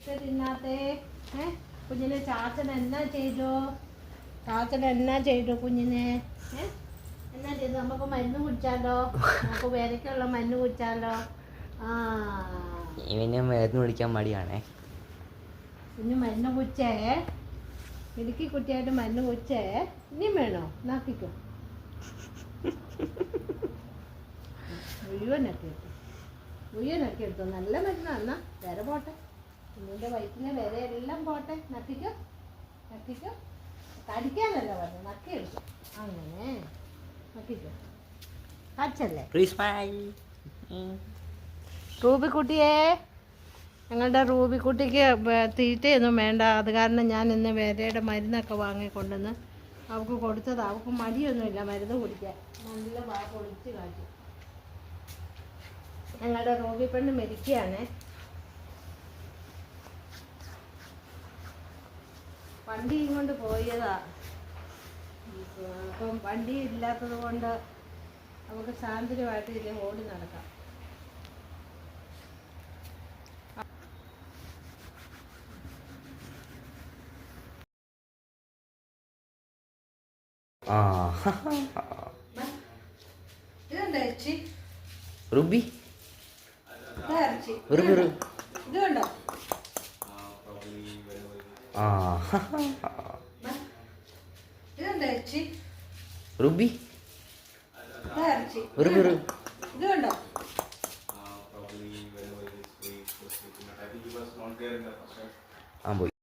തിന്നാത്തേ? കുഞ്ഞിനെ ചാച്ചൻ എന്നാ ചെയ്തു? ചാച്ചൻ എന്നാ ചെയ്തു കുഞ്ഞിനെ? എന്നാ ചെയ്തു? നമുക്ക് മരുന്ന് കുടിച്ചാലോ? നമുക്ക് വേദനയ്ക്കുള്ള മരുന്ന് കുടിച്ചാലോ? ഇവന് മരുന്ന് കുടിക്കാൻ മടിയാണേ. കുഞ്ഞ് മരുന്ന് കുടിച്ചേ, ഇടുക്കി കുട്ടിയായിട്ട് മരുന്ന് കുടിച്ചേ. ഇനിയും വേണോ? നാക്കിക്കോ. മുഴുവനൊക്കെ എടുത്തോ. നല്ല മരുന്നാണ്. വേറെ പോട്ടെ, കുഞ്ഞിൻ്റെ വയറ്റിലെ വേറെ എല്ലാം പോട്ടെ. നക്കിക്കോ, നക്കിക്കോ. കടിക്കാനല്ല പറഞ്ഞു, നക്കി എടുക്കും. അങ്ങനെ നക്കിക്കോ. കച്ചല്ലേ റൂബിക്കുട്ടിയെ? ഞങ്ങളുടെ റൂബിക്കുട്ടിക്ക് തീറ്റയൊന്നും വേണ്ട. അത് കാരണം ഞാൻ ഇന്ന് വേദയുടെ മരുന്നൊക്കെ വാങ്ങിക്കൊണ്ടുവന്ന് അവൾക്ക് കൊടുത്തത്. അവൾക്ക് മടിയൊന്നുമില്ല മരുന്ന് കുടിക്കാൻ. നല്ല പൊളിച്ച് കാട്ടി. ഞങ്ങളുടെ റൂബി പെണ്ണ് മരിക്കുകയാണ്. വണ്ടിയും കൊണ്ട് പോയതാ. അപ്പം വണ്ടി ഇല്ലാത്തത് കൊണ്ട് നമുക്ക് സ്വാതന്ത്ര്യമായിട്ട് ഇതിലെ ഓടി നടക്കാം. ഇതുണ്ടോ ചേച്ചി? റുബി ഇതുണ്ടോ? ഇതുണ്ടോ ചേച്ചി? റുബി ഇതുണ്ടോ? പോയി.